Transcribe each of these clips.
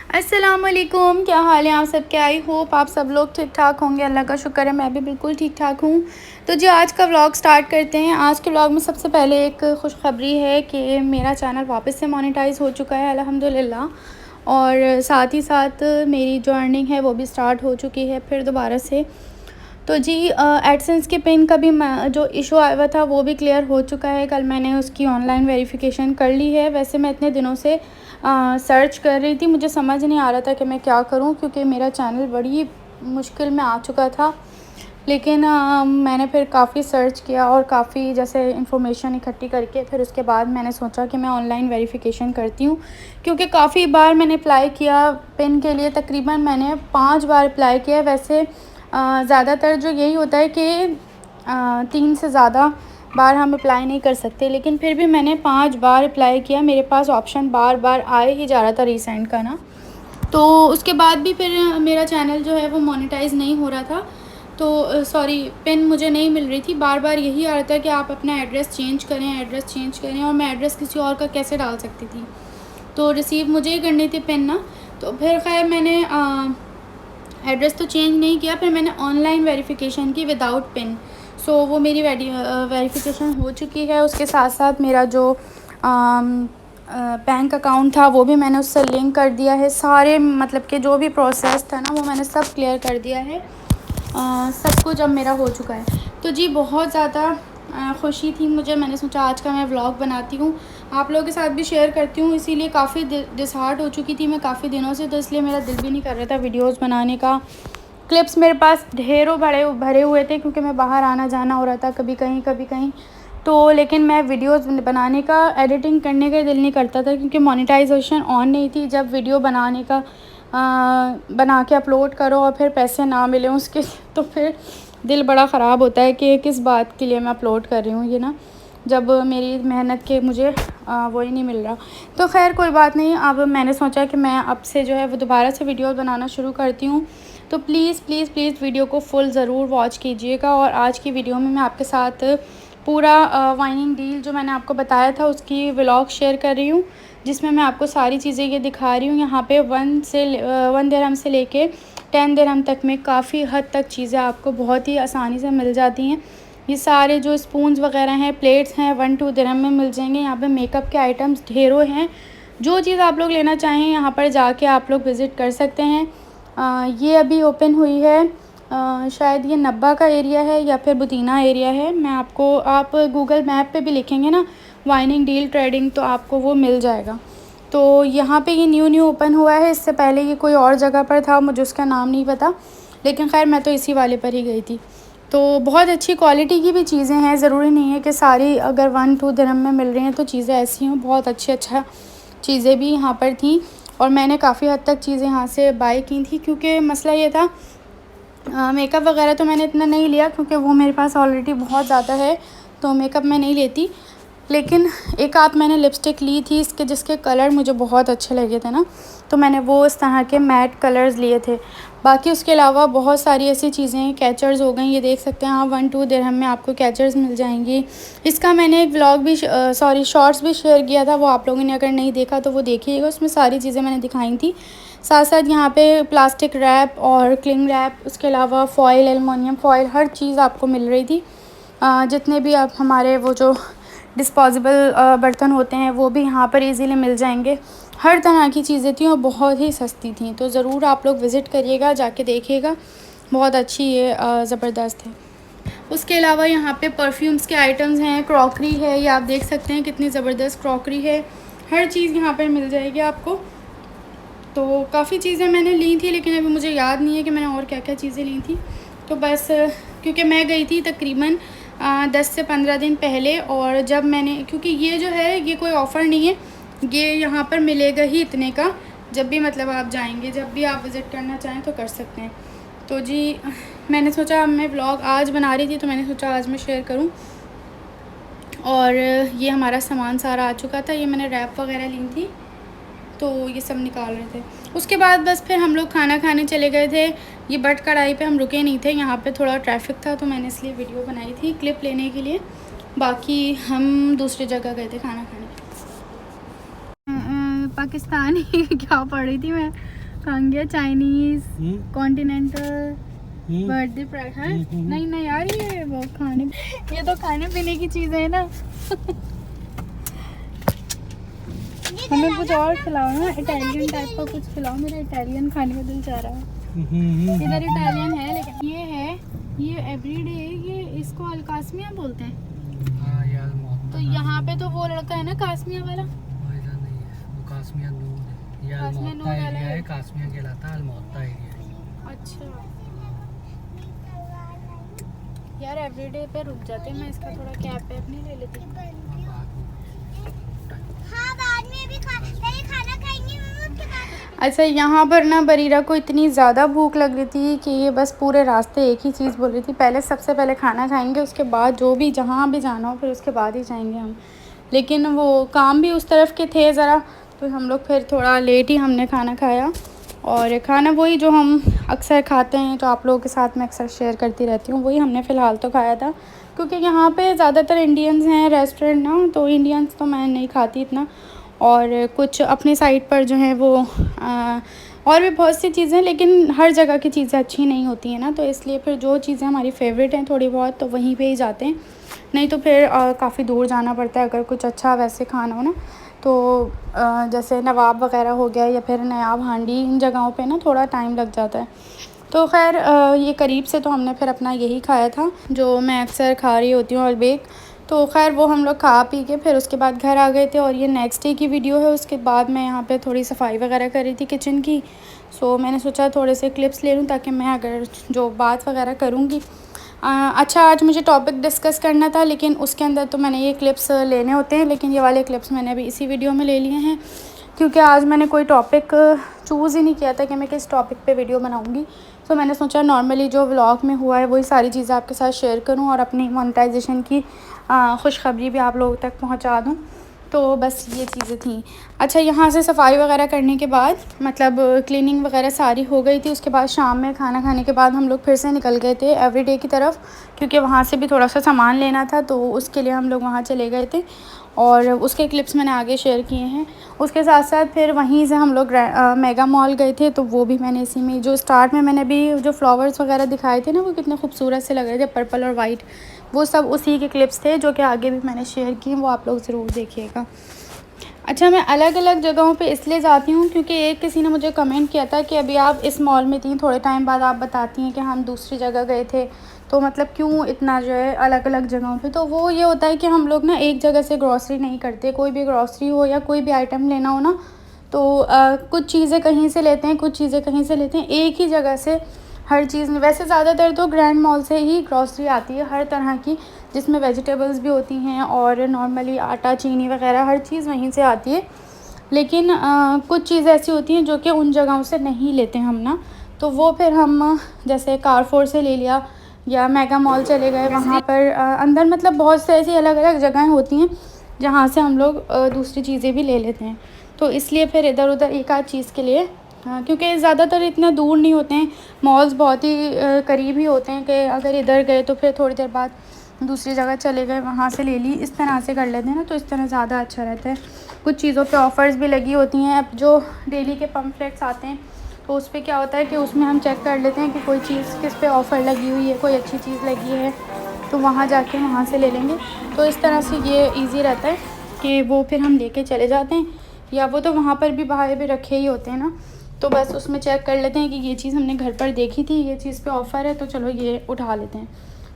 अस्सलामुअलैकुम, क्या हाल है आप सबके। आई होप आप सब लोग ठीक ठाक होंगे। अल्लाह का शुक्र है, मैं भी बिल्कुल ठीक ठाक हूँ। तो जी आज का व्लॉग स्टार्ट करते हैं। आज के व्लॉग में सबसे पहले एक खुशखबरी है कि मेरा चैनल वापस से मोनेटाइज हो चुका है अल्हम्दुलिल्लाह। और साथ ही साथ मेरी जो अर्निंग है वो भी स्टार्ट हो चुकी है फिर दोबारा से। तो जी एडसेंस के पिन का भी जो इशू आया हुआ था वो भी क्लियर हो चुका है। कल मैंने उसकी ऑनलाइन वेरिफिकेशन कर ली है। वैसे मैं इतने दिनों से सर्च कर रही थी, मुझे समझ नहीं आ रहा था कि मैं क्या करूं, क्योंकि मेरा चैनल बड़ी मुश्किल में आ चुका था। लेकिन मैंने फिर काफ़ी सर्च किया और काफ़ी जैसे इन्फॉर्मेशन इकट्ठी करके फिर उसके बाद मैंने सोचा कि मैं ऑनलाइन वेरिफिकेशन करती हूँ, क्योंकि काफ़ी बार मैंने अप्लाई किया पिन के लिए। तकरीबन मैंने 5 बार अप्लाई किया। वैसे ज़्यादातर जो यही होता है कि 3 से ज़्यादा बार हम अप्लाई नहीं कर सकते, लेकिन फिर भी मैंने 5 बार अप्लाई किया। मेरे पास ऑप्शन बार बार आए ही जा रहा था रीसेंट का ना। तो उसके बाद भी फिर मेरा चैनल जो है वो मोनेटाइज़ नहीं हो रहा था। तो सॉरी, पिन मुझे नहीं मिल रही थी। बार बार यही आ रहा था कि आप अपना एड्रेस चेंज करें, एड्रेस चेंज करें, और मैं एड्रेस किसी और का कैसे डाल सकती थी। तो रिसीव मुझे ही करनी थी पिन ना। तो फिर खैर मैंने एड्रेस तो चेंज नहीं किया, फिर मैंने ऑनलाइन वेरिफिकेशन की विदाउट पिन। सो वो मेरी वेरिफिकेशन हो चुकी है। उसके साथ साथ मेरा जो बैंक अकाउंट था वो भी मैंने उससे लिंक कर दिया है। सारे मतलब कि जो भी प्रोसेस था ना वो मैंने सब क्लियर कर दिया है। सब कुछ अब मेरा हो चुका है। तो जी बहुत ज़्यादा खुशी थी मुझे। मैंने सोचा आज का मैं व्लॉग बनाती हूँ, आप लोगों के साथ भी शेयर करती हूँ। इसीलिए काफ़ी डिसहार्ट हो चुकी थी मैं काफ़ी दिनों से, तो इसलिए मेरा दिल भी नहीं कर रहा था वीडियोस बनाने का। क्लिप्स मेरे पास ढेरों भरे हुए थे, क्योंकि मैं बाहर आना जाना हो रहा था, कभी कहीं तो। लेकिन मैं वीडियोस बनाने का, एडिटिंग करने का दिल नहीं करता था, क्योंकि मोनेटाइजेशन ऑन नहीं थी। जब वीडियो बनाने का बना के अपलोड करो और फिर पैसे ना मिले उसके तो फिर दिल बड़ा ख़राब होता है कि किस बात के लिए मैं अपलोड कर रही हूँ ये ना, जब मेरी मेहनत के मुझे वो ही नहीं मिल रहा। तो खैर कोई बात नहीं। अब मैंने सोचा कि मैं अब से जो है वो दोबारा से वीडियो बनाना शुरू करती हूँ। तो प्लीज़ प्लीज़ प्लीज़ वीडियो को फुल ज़रूर वॉच कीजिएगा। और आज की वीडियो में मैं आपके साथ पूरा वाइनिंग डील जो मैंने आपको बताया था उसकी व्लॉग शेयर कर रही हूँ, जिसमें मैं आपको सारी चीज़ें ये दिखा रही हूँ। यहाँ पे 1 दिरहम से लेके 10 दिरहम तक में काफ़ी हद तक चीज़ें आपको बहुत ही आसानी से मिल जाती हैं। ये सारे जो स्पून्स वगैरह हैं, प्लेट्स हैं, 1-2 दिरहम में मिल जाएंगे। यहाँ पे मेकअप के आइटम्स ढेरों हैं। जो चीज़ आप लोग लेना चाहें यहाँ पर जाके आप लोग विज़िट कर सकते हैं। ये अभी ओपन हुई है, शायद ये नब्बा का एरिया है या फिर बुतीना एरिया है। मैं आपको, आप गूगल मैप पे भी लिखेंगे ना वाइनिंग डील ट्रेडिंग, तो आपको वो मिल जाएगा। तो यहाँ पे ये न्यू ओपन हुआ है। इससे पहले ये कोई और जगह पर था, मुझे उसका नाम नहीं पता, लेकिन खैर मैं तो इसी वाले पर ही गई थी। तो बहुत अच्छी क्वालिटी की भी चीज़ें हैं। ज़रूरी नहीं है कि सारी अगर 1-2 दिरहम में मिल रही हैं तो चीज़ें ऐसी हों। बहुत अच्छा चीज़ें भी यहाँ पर थी, और मैंने काफ़ी हद तक चीज़ें यहाँ से बाय की थी। क्योंकि मसला ये था, मेकअप वगैरह तो मैंने इतना नहीं लिया, क्योंकि वो मेरे पास ऑलरेडी बहुत ज़्यादा है, तो मेकअप मैं नहीं लेती। लेकिन एक आध मैंने लिपस्टिक ली थी इसके, जिसके कलर मुझे बहुत अच्छे लगे थे ना, तो मैंने वो इस तरह के मैट कलर्स लिए थे। बाकी उसके अलावा बहुत सारी ऐसी चीज़ें हैं, कैचर्स हो गई, ये देख सकते हैं आप 1-2 दिरहम में आपको कैचर्स मिल जाएंगी। इसका मैंने एक व्लॉग भी शॉर्ट्स भी शेयर किया था, वो आप लोगों ने अगर नहीं देखा तो वो देखिएगा, उसमें सारी चीज़ें मैंने दिखाई थी। साथ साथ यहाँ पे प्लास्टिक रैप और क्लिंग रैप, उसके अलावा फ़ॉइल, एलुमिनियम फ़ॉइल, हर चीज़ आपको मिल रही थी। जितने भी आप हमारे वो जो डिस्पोजेबल बर्तन होते हैं वो भी यहाँ पर इजीली मिल जाएंगे। हर तरह की चीज़ें थी और बहुत ही सस्ती थी। तो ज़रूर आप लोग विज़िट करिएगा, जाके देखिएगा, बहुत अच्छी ये ज़बरदस्त है। उसके अलावा यहाँ पे परफ्यूम्स के आइटम्स हैं, क्रॉकरी है, ये आप देख सकते हैं कितनी ज़बरदस्त क्रॉकरी है। हर चीज़ यहाँ पर मिल जाएगी आपको। तो काफ़ी चीज़ें मैंने ली थी, लेकिन अभी मुझे याद नहीं है कि मैंने और क्या क्या चीज़ें ली थी। तो बस क्योंकि मैं गई थी तकरीबन 10 से 15 दिन पहले, और जब मैंने, क्योंकि ये जो है ये कोई ऑफ़र नहीं है, ये यहाँ पर मिलेगा ही इतने का। जब भी मतलब आप जाएंगे, जब भी आप विज़िट करना चाहें तो कर सकते हैं। तो जी मैंने सोचा, मैं व्लॉग आज बना रही थी तो मैंने सोचा आज मैं शेयर करूँ। और ये हमारा सामान सारा आ चुका था, ये मैंने रैप वगैरह ली थी, तो ये सब निकाल रहे थे। उसके बाद बस फिर हम लोग खाना खाने चले गए थे। ये बट कढ़ाई पे हम रुके नहीं थे, यहाँ पे थोड़ा ट्रैफिक था, तो मैंने इसलिए वीडियो बनाई थी क्लिप लेने के लिए। बाकी हम दूसरी जगह गए थे खाना खाने। पाकिस्तानी क्या पढ़ रही थी मैं, खाएंगे गया चाइनीज कॉन्टिनेंटल बर्थडे प्राइस है। नहीं नहीं यार, ये वो खाने, ये तो खाने पीने की चीज़ें है ना। हमें कुछ और खिलाओ ना, इटालियन टाइप का कुछ खिलाओ, मेरा इटालियन खाने का दिल चाह रहा है। इधर इटालियन है लेकिन ये है, ये एवरीडे, ये इसको अलकास्मिया बोलते हैं। तो यहाँ पे तो वो लड़का है ना कास्मिया वाला, कास्मिया नूर है, ये अल्मोत्ता एरिया है, कास्मिया कहलाता है, अल्मोत्ता एरिया है। अच्छा यार, एवरीडे पे रुक जाते हैं, मैं इसका थोड़ा कैप वैप नहीं ले लेती। हाँ, बाद में भी पहले खाना खाएंगे उसके बाद। अच्छा, यहाँ पर ना बरीरा को इतनी ज़्यादा भूख लग रही थी कि ये बस पूरे रास्ते एक ही चीज़ बोल रही थी, पहले सबसे पहले खाना खाएंगे, उसके बाद जो भी जहाँ भी जाना हो फिर उसके बाद ही जाएंगे हम। लेकिन वो काम भी उस तरफ के थे ज़रा, तो हम लोग फिर थोड़ा लेट ही हमने खाना खाया। और खाना वही जो हम अक्सर खाते हैं, जो आप लोगों के साथ मैं अक्सर शेयर करती रहती हूँ, वही हमने फ़िलहाल तो खाया था। क्योंकि यहाँ पे ज़्यादातर इंडियंस हैं रेस्टोरेंट ना, तो इंडियंस तो मैं नहीं खाती इतना। और कुछ अपनी साइड पर जो है वो और भी बहुत सी चीज़ें, लेकिन हर जगह की चीज़ें अच्छी नहीं होती हैं ना, तो इसलिए फिर जो चीज़ें हमारी फेवरेट हैं थोड़ी बहुत, तो वहीं पे ही जाते हैं। नहीं तो फिर काफ़ी दूर जाना पड़ता है अगर कुछ अच्छा वैसे खाना हो ना। तो जैसे नवाब वगैरह हो गया या फिर नयाब हांडी, इन जगहों पे ना थोड़ा टाइम लग जाता है। तो खैर ये करीब से तो हमने फिर अपना यही खाया था जो मैं अक्सर खा रही होती हूँ, अलबेक। तो खैर वो हम लोग खा पी के फिर उसके बाद घर आ गए थे। और ये नेक्स्ट डे की वीडियो है। उसके बाद मैं यहाँ पे थोड़ी सफाई वगैरह कर रही थी किचन की, सो मैंने सोचा थोड़े से क्लिप्स ले लूँ ताकि मैं अगर जो बात वगैरह करूँगी। अच्छा, आज मुझे टॉपिक डिस्कस करना था, लेकिन उसके अंदर तो मैंने ये क्लिप्स लेने होते हैं, लेकिन ये वाले क्लिप्स मैंने अभी इसी वीडियो में ले लिए हैं, क्योंकि आज मैंने कोई टॉपिक चूज़ ही नहीं किया था कि मैं किस टॉपिक पे वीडियो बनाऊंगी। तो मैंने सोचा नॉर्मली जो व्लॉग में हुआ है वही सारी चीज़ें आपके साथ शेयर करूं और अपनी मोनेटाइजेशन की खुशखबरी भी आप लोगों तक पहुंचा दूं। तो बस ये चीज़ें थी। अच्छा, यहाँ से सफाई वगैरह करने के बाद, मतलब क्लीनिंग वगैरह सारी हो गई थी। उसके बाद शाम में खाना खाने के बाद हम लोग फिर से निकल गए थे एवरीडे की तरफ, क्योंकि वहाँ से भी थोड़ा सा सामान लेना था, तो उसके लिए हम लोग वहाँ चले गए थे। और उसके क्लिप्स मैंने आगे शेयर किए हैं। उसके साथ साथ फिर वहीं से हम लोग मेगा मॉल गए थे, तो वो भी मैंने इसी में, जो स्टार्ट में मैंने भी जो फ्लावर्स वगैरह दिखाए थे ना, वो कितने खूबसूरत से लग रहे थे, पर्पल और वाइट, वो सब उसी के क्लिप्स थे जो कि आगे भी मैंने शेयर किए, वो आप लोग ज़रूर देखिएगा। अच्छा, मैं अलग अलग जगहों पे इसलिए जाती हूँ क्योंकि एक किसी ने मुझे कमेंट किया था कि अभी आप इस मॉल में थी, थोड़े टाइम बाद आप बताती हैं कि हम दूसरी जगह गए थे, तो मतलब क्यों इतना जो है अलग अलग जगहों पे। तो वो ये होता है कि हम लोग ना एक जगह से ग्रॉसरी नहीं करते, कोई भी ग्रॉसरी हो या कोई भी आइटम लेना हो ना, तो कुछ चीज़ें कहीं से लेते हैं, कुछ चीज़ें कहीं से लेते हैं, एक ही जगह से हर चीज़। वैसे ज़्यादातर तो ग्रैंड मॉल से ही ग्रॉसरी आती है हर तरह की, जिसमें वेजिटेबल्स भी होती हैं और नॉर्मली आटा चीनी वगैरह हर चीज़ वहीं से आती है। लेकिन कुछ चीज़ें ऐसी होती हैं जो कि उन जगहों से नहीं लेते हम ना, तो वो फिर हम जैसे कारफोर से ले लिया या मेगा मॉल चले गए, वहाँ पर अंदर मतलब बहुत से ऐसी अलग अलग जगहें होती हैं जहाँ से हम लोग दूसरी चीज़ें भी ले लेते हैं। तो इसलिए फिर इधर उधर एक आध चीज़ के लिए, क्योंकि ज़्यादातर इतना दूर नहीं होते हैं, मॉल्स बहुत ही करीब ही होते हैं कि अगर इधर गए तो फिर थोड़ी देर बाद दूसरी जगह चले गए, वहाँ से ले ली, इस तरह से कर लेते हैं ना, तो इस तरह ज़्यादा अच्छा रहता है। कुछ चीज़ों पे ऑफ़र्स भी लगी होती हैं। अब जो डेली के पम्फलेट्स आते हैं तो उस पर क्या होता है कि उसमें हम चेक कर लेते हैं कि कोई चीज़ किस पे ऑफ़र लगी हुई है, कोई अच्छी चीज़ लगी है, तो वहाँ जाके वहाँ से ले लेंगे। तो इस तरह से ये ईज़ी रहता है कि वो फिर हम लेके चले जाते हैं, या वो तो वहाँ पर भी बाहर भी रखे ही होते हैं ना, तो बस उसमें चेक कर लेते हैं कि ये चीज़ हमने घर पर देखी थी, ये चीज़ पे ऑफ़र है, तो चलो ये उठा लेते हैं।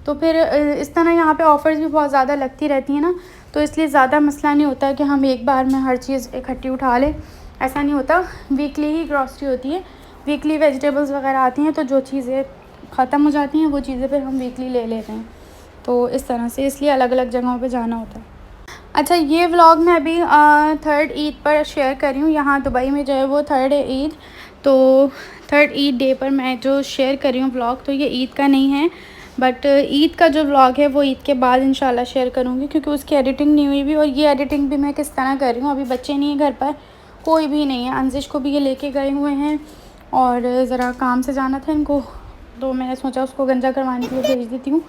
तो फिर इस तरह यहाँ पे ऑफ़र्स भी बहुत ज़्यादा लगती रहती हैं ना, तो इसलिए ज़्यादा मसला नहीं होता है कि हम एक बार में हर चीज़ इकट्ठी उठा लें, ऐसा नहीं होता। वीकली ही ग्रॉसरी होती है, वीकली वेजिटेबल्स वगैरह आती हैं, तो जो चीज़ें ख़त्म हो जाती हैं वो चीज़ें फिर हम वीकली ले लेते हैं। तो इस तरह से इसलिए अलग अलग जगहों पे जाना होता है। अच्छा, ये व्लॉग मैं अभी 3rd ईद पर शेयर कर रही हूँ। यहाँ दुबई में जो है वो 3rd है ईद, तो 3rd ईद डे पर मैं जो शेयर कर रही हूँ व्लॉग, तो ये ईद का नहीं है, बट ईद का जो व्लॉग है वो ईद के बाद इंशाल्लाह शेयर करूँगी, क्योंकि उसकी एडिटिंग नहीं हुई भी, और ये एडिटिंग भी मैं किस तरह कर रही हूँ। अभी बच्चे नहीं हैं घर पर, कोई भी नहीं है, अंजिश को भी ये लेके गए हुए हैं और ज़रा काम से जाना था इनको, तो मैंने सोचा उसको गंजा करवाने के लिए भेज देती हूँ।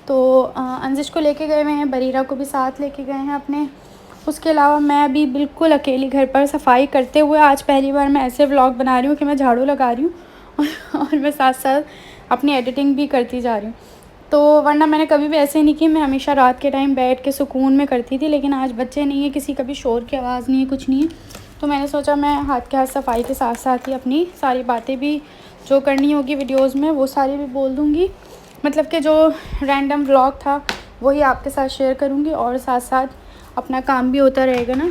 तो अंजिश को लेके गए हुए हैं, बरीरा को भी साथ लेके गए हैं अपने, उसके अलावा मैं अभी बिल्कुल अकेली घर पर सफाई करते हुए आज पहली बार मैं ऐसे व्लॉग बना रही हूँ कि मैं झाड़ू लगा रही हूँ और मैं साथ साथ अपनी एडिटिंग भी करती जा रही हूँ। तो वरना मैंने कभी भी ऐसे नहीं की, मैं हमेशा रात के टाइम बैठ के सुकून में करती थी, लेकिन आज बच्चे नहीं है, किसी का भी शोर की आवाज़ नहीं है, कुछ नहीं है, तो मैंने सोचा मैं हाथ के हाथ सफाई के साथ साथ ही अपनी सारी बातें भी जो करनी होगी वीडियोज़ में वो सारी भी बोल दूँगी। मतलब कि जो रैंडम व्लॉग था वही आपके साथ शेयर करूँगी और साथ साथ अपना काम भी होता रहेगा ना,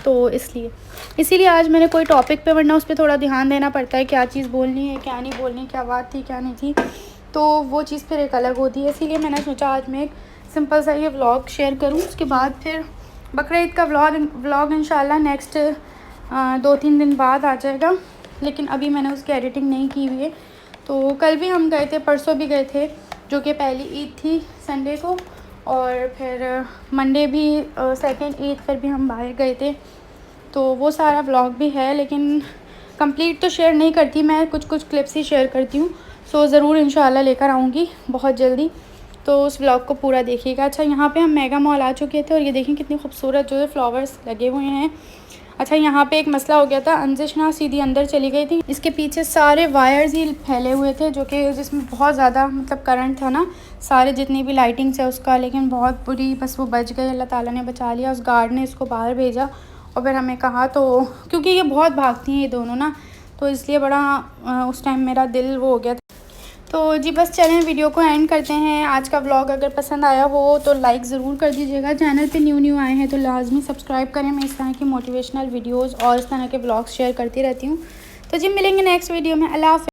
तो इसीलिए आज मैंने कोई टॉपिक पे, वरना उस पर थोड़ा ध्यान देना पड़ता है, क्या चीज़ बोलनी है क्या नहीं बोलनी, क्या बात थी क्या नहीं थी, तो वो चीज़ फिर एक अलग होती है। इसीलिए मैंने सोचा आज मैं एक सिंपल सा ये व्लॉग शेयर करूँ। उसके बाद फिर बकरीद का व्लॉग इंशाल्लाह नेक्स्ट 2-3 दिन बाद आ जाएगा, लेकिन अभी मैंने उसकी एडिटिंग नहीं की हुई है। तो कल भी हम गए थे, परसों भी गए थे, जो कि पहली ईद थी संडे को, और फिर मंडे भी सेकंड ईद पर भी हम बाहर गए थे, तो वो सारा व्लॉग भी है, लेकिन कंप्लीट तो शेयर नहीं करती मैं, कुछ कुछ क्लिप्स ही शेयर करती हूँ। सो ज़रूर इंशाल्लाह लेकर आऊँगी बहुत जल्दी, तो उस व्लॉग को पूरा देखिएगा। अच्छा, यहाँ पे हम मेगा मॉल आ चुके थे और ये देखें कितनी खूबसूरत जो है फ्लावर्स लगे हुए हैं। अच्छा, यहाँ पे एक मसला हो गया था, अंजिश ना सीधी अंदर चली गई थी, इसके पीछे सारे वायर्स ही फैले हुए थे, जो कि जिसमें बहुत ज़्यादा मतलब करंट था ना, सारे जितनी भी लाइटिंग्स है उसका, लेकिन बहुत बुरी, बस वो बच गई, अल्लाह ताला ने बचा लिया। उस गार्ड ने इसको बाहर भेजा और फिर हमें कहा, तो क्योंकि ये बहुत भागती हैं ये दोनों ना, तो इसलिए बड़ा उस टाइम मेरा दिल वो हो गया था। तो जी बस चलें वीडियो को एंड करते हैं। आज का व्लॉग अगर पसंद आया हो तो लाइक ज़रूर कर दीजिएगा। चैनल पे न्यू आए हैं तो लाजमी सब्सक्राइब करें। मैं इस तरह की मोटिवेशनल वीडियोस और इस तरह के व्लॉग्स शेयर करती रहती हूँ। तो जी मिलेंगे नेक्स्ट वीडियो में। अल्लाह हाफ़िज़।